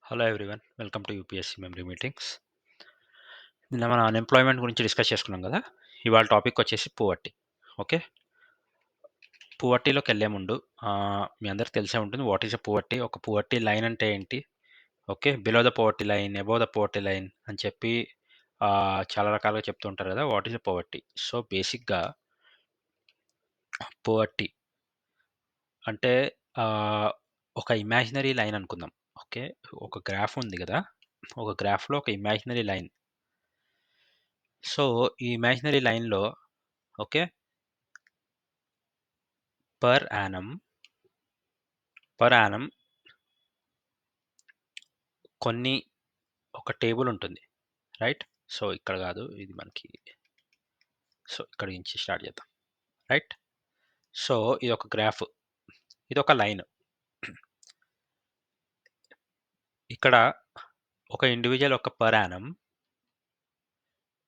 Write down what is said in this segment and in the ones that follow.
Hello everyone. Welcome to UPSC memory meetings. నిన్న మన unemployment గురించి డిస్కస్ చేసుకున్నాం కదా. ఇవాళ టాపిక్ వచ్చేసి పువర్టీ. ఓకే, పువర్టీలోకి వెళ్ళే ముందు మీ అందరికి తెలిసే ఉంటుంది వాట్ ఈస్ ఎ పువర్టీ. ఒక పువర్టీ లైన్ అంటే ఏంటి, okay, below the poverty line, above the poverty line అని చెప్పి చాలా రకాలుగా చెప్తూ ఉంటారు కదా. What is a poverty? So బేసిక్గా పువర్టీ అంటే ఆ, ఒక ఇమాజినరీ లైన్ అనుకుందాం. ఓకే, ఒక గ్రాఫ్ ఉంది కదా, ఒక గ్రాఫ్లో ఒక ఇమాజినరీ లైన్. సో ఈ ఇమాజినరీ లైన్లో ఓకే పర్ యానం కొన్ని ఒక టేబుల్ ఉంటుంది, రైట్. సో ఇక్కడ కాదు, ఇది మనకి, సో ఇక్కడ నుంచి స్టార్ట్ చేద్దాం, రైట్. సో ఇది ఒక గ్రాఫ్, ఇది ఒక లైన్. ఇక్కడ ఒక ఇండివిజువల్ ఒక పర్ యానం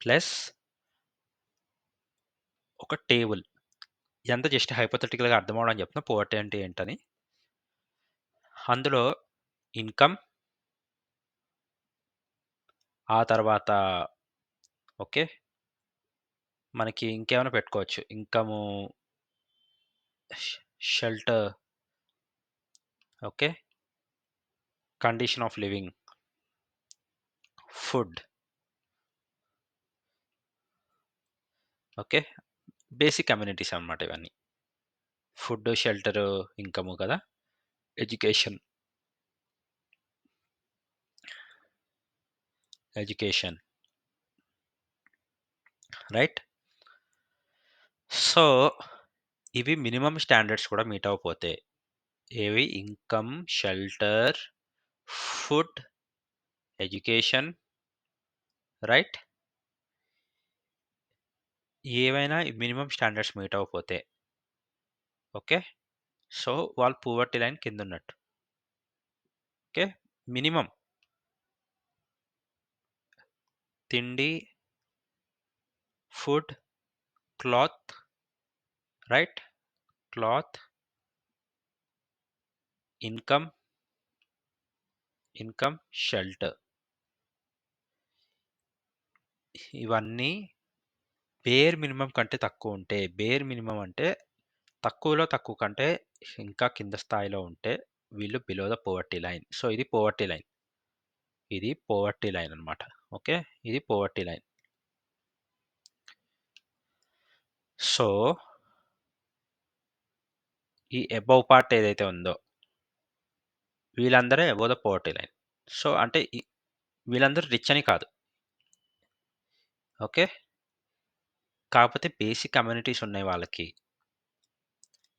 ప్లస్ ఒక టేబుల్. ఇదంతా జస్ట్ హైపోథెటికల్గా అర్థం అవడం చెప్తున్నా పోవర్టీ అంటే ఏంటని. అందులో ఇన్కమ్, ఆ తర్వాత ఓకే మనకి ఇంకేమైనా పెట్టుకోవచ్చు, income, shelter, okay, condition of living, food, okay, basic communities అన్నమాట ఇవన్నీ. ఫుడ్, షెల్టర్, ఇన్కము కదా, ఎడ్యుకేషన్, రైట్. సో ఇవి మినిమం స్టాండర్డ్స్ కూడా మీట్ అవ్వకపోతే, ఏవి, income, shelter, food, education, right, ఏవైనా మినిమం స్టాండర్డ్స్ మీట్ అవ్వకపోతే ఓకే, సో వాళ్ళు పువర్టీ లైన్ కింద ఉన్నట్టు. ఓకే, మినిమం తిండి, food, cloth, right, cloth, income, shelter, ఇవన్నీ బేర్ మినిమం కంటే తక్కువ ఉంటే, బేర్ మినిమం అంటే తక్కువలో తక్కువ కంటే ఇంకా కింద స్థాయిలో ఉంటే వీళ్ళు below the poverty line. So ఇది పోవర్టీ లైన్, అనమాట. ఓకే, ఇది పోవర్టీ లైన్. సో ఈ అబౌవ్ పార్ట్ ఏదైతే ఉందో వీళ్ళందరే above the poverty line. So అంటే వీళ్ళందరూ రిచ్ అని కాదు, ఓకే, కాకపోతే బేసిక్ కమ్యూనిటీస్ ఉన్నాయి వాళ్ళకి.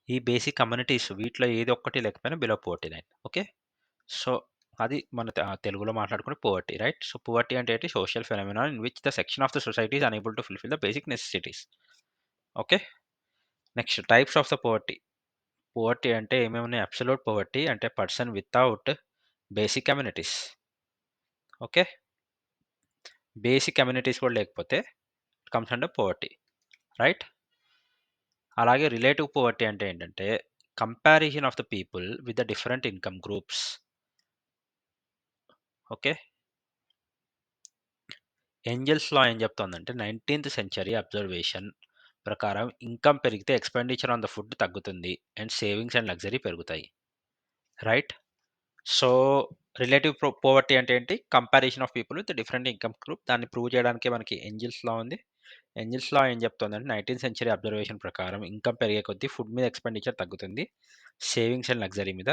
ఈ బేసిక్ కమ్యూనిటీస్ వీటిలో ఏది ఒక్కటి లేకపోయినా below poverty line. Okay, so అది మన తెలుగులో మాట్లాడుకునే పోవర్టీ, రైట్. సో పోవర్టీ అంటే ఏంటి? Social phenomena in which the section of the society is unable to fulfil the basic necessities. Okay, next types of the poverty. Poverty అంటే ఏమేమి ఉన్నాయి? Absolute poverty అంటే person without basic communities. Okay, basic communities కూడా లేకపోతే comes under poverty, right. అలాగే relative poverty అంటే ఏంటంటే comparison of the people with the different income groups. Okay, Engel's law ఏం చెప్తోందంటే 19th సెంచరీ అబ్జర్వేషన్ ప్రకారం ఇన్కమ్ పెరిగితే ఎక్స్పెండిచర్ ఆన్ ద ఫుడ్ తగ్గుతుంది అండ్ సేవింగ్స్ అండ్ లగ్జరీ పెరుగుతాయి, రైట్. సో రిలేటివ్ పోవర్టీ అంటే ఏంటి? Comparison of people with different income group. దాన్ని prove చేయడానికి మనకి ఏంజల్స్ లా ఉంది. ఏంజల్స్ లా ఏం చెప్తోందంటే 19th సెంచరీ అబ్జర్వేషన్ ప్రకారం ఇన్కమ్ పెరిగే కొద్దీ ఫుడ్ మీద ఎక్స్పెండిచర్ తగ్గుతుంది, సేవింగ్స్ అండ్ లగ్జరీ మీద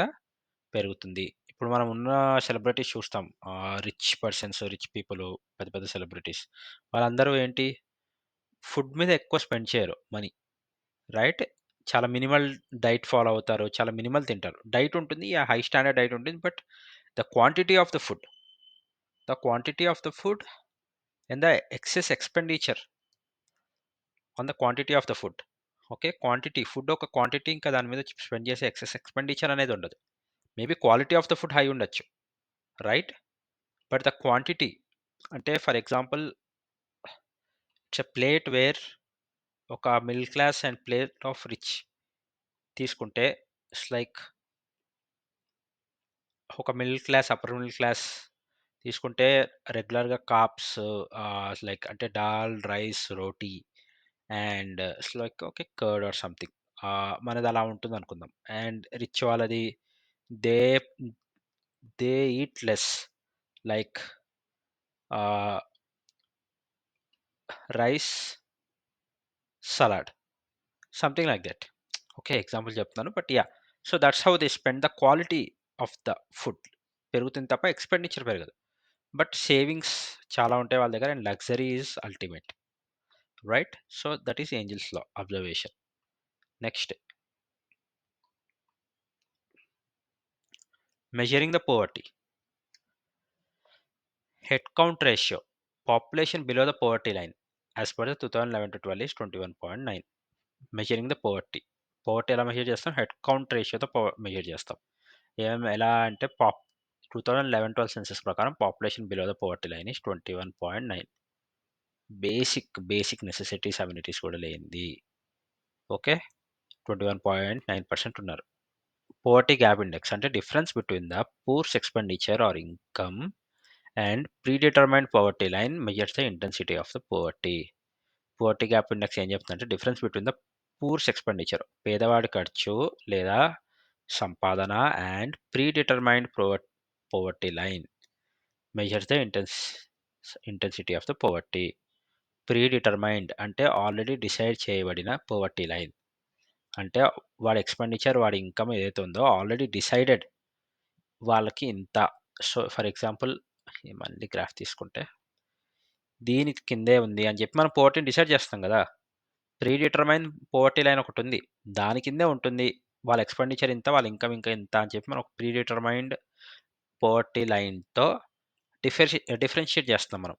పెరుగుతుంది. ఇప్పుడు మనం ఉన్న సెలబ్రిటీస్ చూస్తాం, రిచ్ పర్సన్స్, రిచ్ పీపుల్, పెద్ద పెద్ద సెలబ్రిటీస్, వాళ్ళందరూ ఏంటి, ఫుడ్ మీద ఎక్కువ స్పెండ్ చేయరు మనీ, రైట్. చాలా మినిమల్ డైట్ ఫాలో అవుతారు, చాలా మినిమల్ తింటారు. డైట్ ఉంటుంది, హై స్టాండర్డ్ డైట్ ఉంటుంది, but the quantity of the food, and the excess expenditure on the quantity of the food. Okay, quantity food ఒక క్వాంటిటీ, ఇంకా దాని మీద స్పెండ్ చేసే ఎక్సెస్ ఎక్స్పెండిచర్ అనేది ఉండదు. Maybe quality of the food high ఉండొచ్చు, right, but the quantity, అంటే for example it's a plate where ఒక middle class and plate of rich తీసుకుంటే ఇట్స్ లైక్ ఒక middle class, upper middle class తీసుకుంటే రెగ్యులర్‌గా carbs like అంటే dal, rice, roti and it's like okay curd or something. మనది అలా ఉంటుందనుకుందాం. అండ్ రిచ్ వాళ్ళది they they eat less like ah, rice, salad something like that. Okay. Example చెప్తున్నాను. But yeah! So, that's how they spend the quality of the food పెరుగుతుంది తప్ప expenditure పెరగదు. But savings చాలా ఉంటాయి వాళ్ళ దగ్గర and luxury is ultimate. Right? So, that is Engel's law observation. Next measuring the poverty. Head count ratio. Population below the poverty line as per the 2011-12 is 21.9. Measuring the poverty. Poverty ఎలా measure చేస్తాం? Head count రేషియోతో measure చేస్తాం. ఎలా అంటే 2011-12 census ప్రకారం population below the poverty line is 21.9. Basic necessities, amenities కూడా లేనిది. Okay. 21.9% ఉన్నారు. పోవర్టీ గ్యాప్ ఇండెక్స్ అంటే difference between the poor's expenditure or income and predetermined poverty line measures the intensity of the poverty. Poverty gap index ఏం చెప్తుందంటే difference between the poor's expenditure పేదవాడి ఖర్చు లేదా సంపాదన and predetermined poverty line measures the intensity of the poverty. Predetermined అంటే already decide చేయబడిన poverty line. అంటే వాడి ఎక్స్‌పెండిచర్, వాడి ఇన్‌కమ్ ఏదైతే ఉందో ఆల్రెడీ డిసైడెడ్ వాళ్ళకి ఇంత. సో, ఫర్ ఎగ్జాంపుల్ మళ్ళీ గ్రాఫ్ తీసుకుంటే దీనికి కిందే ఉంది అని చెప్పి మనం పోవర్టీని డిసైడ్ చేస్తాం గదా! ప్రీ డిటర్మైన్ పోవర్టీ లైన్ ఒకటుంది. దాని కిందే ఉంటుంది. వాళ్ళ ఎక్స్‌పెండిచర్ ఇంత, వాళ్ళ ఇన్‌కమ్ ఇంకా ఇంత అని చెప్పి మనం ఒక ప్రీ డిటర్మైన్డ్ పోవర్టీ లైన్‌తో డిఫరెన్షియేట్ చేస్తున్నాం మనం.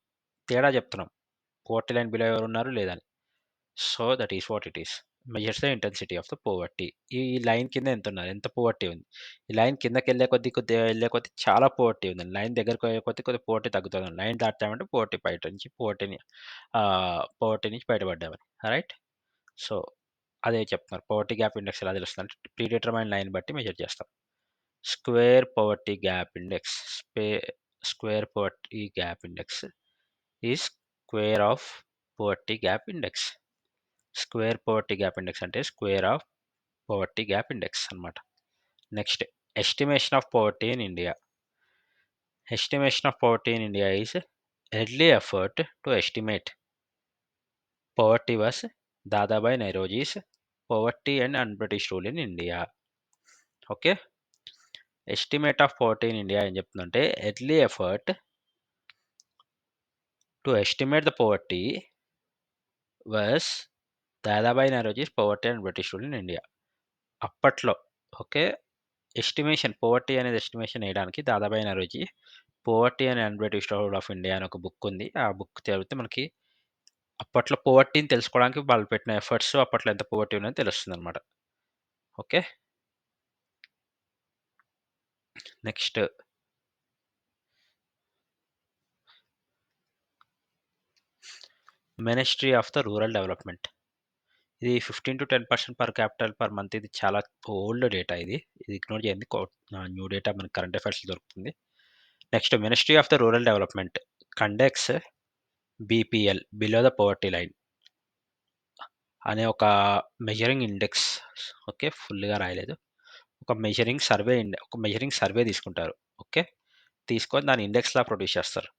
తేడా చెప్తున్నాం. పోవర్టీ లైన్ బిలో ఎవరున్నారు లేదని. So, that is what it is. Measures the intensity of the poverty. ఈ లైన్ కింద ఎంతున్నారు? ఎంత పోవర్టీ ఉంది? ఈ లైన్ కిందకెళ్ళే కొద్దీ, కొద్దిగా వెళ్ళే కొద్దీ చాలా పోవర్టీ ఉందండి. లైన్ దగ్గరికి పోయే కొద్దీ కొద్దిగా పోవర్టీ తగ్గుతుంది. లైన్ దాటామంటే పోవర్టీ బయట నుంచి పోవర్టీ నుంచి బయటపడ్డామని. రైట్? సో, అదే చెప్తున్నారు. పోవర్టీ గ్యాప్ ఇండెక్స్ ఎలా తెలుస్తుందంటే ప్రీ డిటర్మైన్డ్ లైన్ బట్టి మెజర్ చేస్తాం. Square poverty gap index square poverty gap index is square of poverty gap index. Square poverty gap index అంటే square of poverty gap index అన్నమాట. Next estimation of poverty in India. Estimation of poverty in India is early effort to estimate poverty was Dadabhai Nauroji's Poverty and Un-British Rule in India. Okay. Estimate of poverty in India ఏం చెప్తుందంటే early effort to estimate the poverty was Dadabhai Naoroji's poverty and British rule in India. అప్పట్లో okay. Poverty అనేది estimation వేయడానికి Dadabhai Naoroji poverty and un-British rule of India అని ఒక book ఉంది. ఆ book చదివితే మనకి అప్పట్లో పోవర్టీని తెలుసుకోవడానికి వాళ్ళు పెట్టిన ఎఫర్ట్స్, అప్పట్లో ఎంత పోవర్టీ ఉన్నదో తెలుస్తుందనమాట. Okay. Next ministry of the rural development. ఇది 15-10% పర్ క్యాపిటల్ పర్ మంత్. ఇది చాలా ఓల్డ్ డేటా ఇది. ఇది ఇగ్నోర్ చేయండి. న్యూ డేటా మనకి కరెంట్ అఫైర్స్‌లో దొరుకుతుంది. Next ministry of the rural development conducts BPL below the poverty line అనే ఒక మెజరింగ్ ఇండెక్స్. ఓకే. ఫుల్‌గా రాయలేదు. ఒక మెజరింగ్ సర్వే తీసుకుంటారు. ఓకే. తీసుకొని దాన్ని ఇండెక్స్‌లా ప్రొడ్యూస్ చేస్తారు.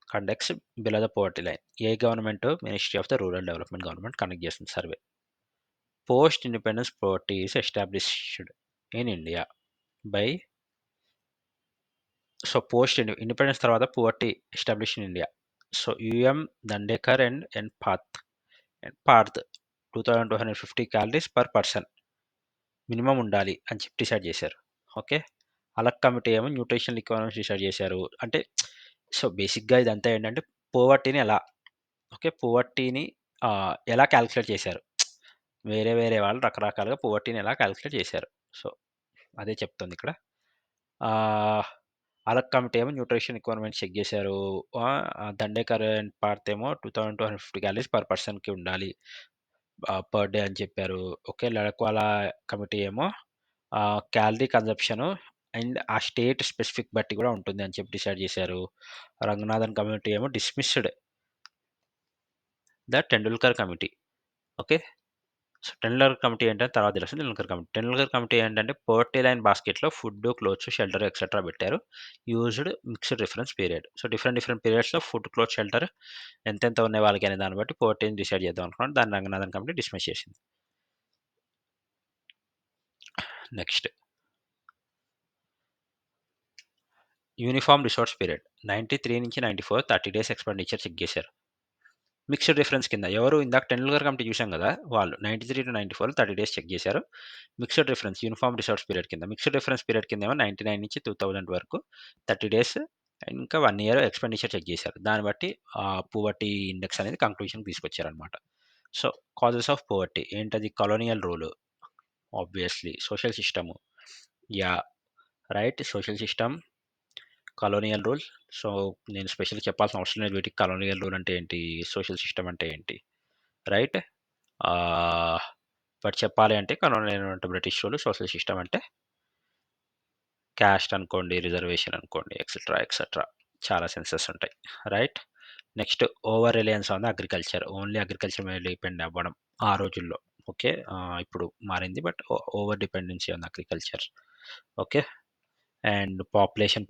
Conducts below the poverty line. ఏ government? Ministry of the rural development government conduct చేస్తుంది survey. Post independence poverty is established in India by post independence తర్వాత poverty establish in India. So, um Dandekar and Parth 2250 calories per person minimum ఉండాలి అని చెప్పి decide చేశారు. Okay. Alagh committee ఏమో nutritional requirements decide చేశారు. అంటే బేసిక్‌గా ఇదంతా ఏంటంటే పోవర్టీని ఎలా పోవర్టీని ఎలా కాలిక్యులేట్ చేశారు. వేరే వేరే వాళ్ళు రకరకాలుగా పోవర్టీని ఎలా కాలిక్యులేట్ చేశారు. సో, అదే చెప్తుందిక్కడ. ఆహ్, అలక్ కమిటీ ఏమో న్యూట్రిషన్ రిక్వైర్మెంట్స్ చెక్ చేశారు. దండేకర్ అండ్ పార్థ్ ఏమో 2250 క్యాలరీస్ పర్ పర్సన్‌కి ఉండాలి పర్ డే అని చెప్పారు. ఓకే. లడఖ్వాలా కమిటీ ఏమో క్యాలరీ కన్జంప్షను అండ్ ఆ స్టేట్ స్పెసిఫిక్ బట్టి కూడా ఉంటుంది అని చెప్పి డిసైడ్ చేశారు. రంగనాథన్ కమిటీ ఏమో dismissed the Tendulkar committee. Okay. So, Tendulkar committee ఏంటంటే తర్వాత తెలుస్తుంది. టెండూల్కర్ కమిటీ ఏంటంటే పోవర్టీ లైన్ బాస్కెట్‌లో ఫుడ్, క్లోత్స్, షెల్టర్ ఎక్సెట్రా పెట్టారు. Used mixed reference period. So, different పీరియడ్స్‌లో ఫుడ్, క్లోత్, షెల్టర్ ఎంతెంత ఉన్నాయి వాళ్ళకి అనే దాన్ని బట్టి పోవర్టీని డిసైడ్ చేద్దాం అనుకున్నాడు. దాన్ని రంగనాథన్ కమిటీ డిస్మిస్ చేసింది. Next uniform resource period 93-94 30 days expenditure check చేశారు. మిక్స్డ్ రిఫరెన్స్ కింద ఎవరు ఇందాక టెండూల్కర్ కమిటీ చూసాం కదా! వాళ్ళు 93-94 30 డేస్ చెక్ చేశారు. Mixed reference uniform resource period కింద. మిక్స్డ్ రిఫరెన్స్ పీరియడ్ కిందేమో 99-2000 వరకు 30 డేస్ ఇంకా 1 ఇయర్ ఎక్స్‌పెండిచర్ చెక్ చేశారు. దాన్ని బట్టి పోవర్టీ ఇండెక్స్ అనేది కంక్లూజన్‌కి తీసుకొచ్చారనమాట. సో, కాజెస్ ఆఫ్ పోవర్టీ ఏంటది? Colonial rule obviously. Social system yeah! Right. Social system, colonial rule. So, నేను స్పెషల్‌గా చెప్పాల్సిన అవసరం లేదు వీటికి. కలోనియల్ రూల్ అంటే ఏంటి? సోషల్ సిస్టమ్ అంటే ఏంటి? రైట్. ఆహ్, బట్ చెప్పాలి అంటే కలోనియల్ అంటే బ్రిటిష్ రూల్, సోషల్ సిస్టమ్ అంటే క్యాస్ట్ అనుకోండి, రిజర్వేషన్ అనుకోండి ఎక్సెట్రా చాలా సెన్సెస్ ఉంటాయి. Right. Next over Reliance on the agriculture. Only agriculture మీద డిపెండ్ అవ్వడం ఆ రోజుల్లో. ఓకే. ఇప్పుడు మారింది. But over dependency on agriculture. Okay. And population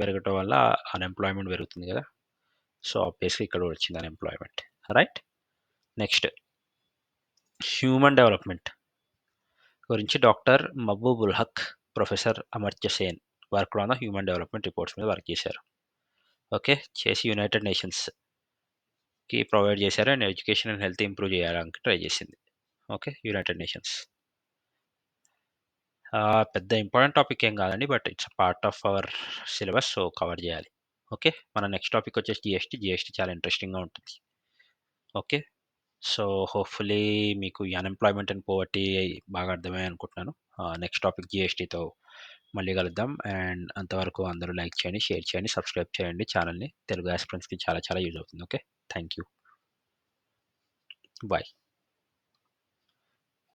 పెరగటం వల్ల అన్‌ఎంప్లాయ్‌మెంట్ పెరుగుతుంది గదా! సో, ఆబ్వియస్‌గా ఇక్కడ కూడా వచ్చింది unemployment. Right. Next human development గురించి doctor Mahbub ul Haq, professor Amartya Sen worked on the human development reports మీద వర్క్ చేశారు. ఓకే. చేసి యునైటెడ్ నేషన్స్‌కి ప్రొవైడ్ చేశారు. And education and health improve చేయడానికి ట్రై చేసింది. ఓకే. United nations. పెద్ద ఇంపార్టెంట్ టాపిక్ ఏం కాదండి. But it's part of our syllabus. So, cover చేయాలి. ఓకే. మన నెక్స్ట్ టాపిక్ వచ్చేసి జీఎస్టీ. జీఎస్టీ చాలా ఇంట్రెస్టింగ్‌గా ఉంటుంది. ఓకే. సో, హోప్‌ఫుల్లీ మీకు ఈ అన్‌ఎంప్లాయ్‌మెంట్ అండ్ పోవర్టీ బాగా అర్థమయ్యాయి అనుకుంటున్నాను. నెక్స్ట్ టాపిక్ జీఎస్టీతో మళ్ళీ కలుద్దాం. అండ్ అంతవరకు అందరూ లైక్ చేయండి, షేర్ చేయండి, సబ్స్క్రైబ్ చేయండి ఛానెల్‌ని. తెలుగు యాస్పిరెంట్స్‌కి చాలా చాలా యూజ్ అవుతుంది. ఓకే. Thank you. బాయ్.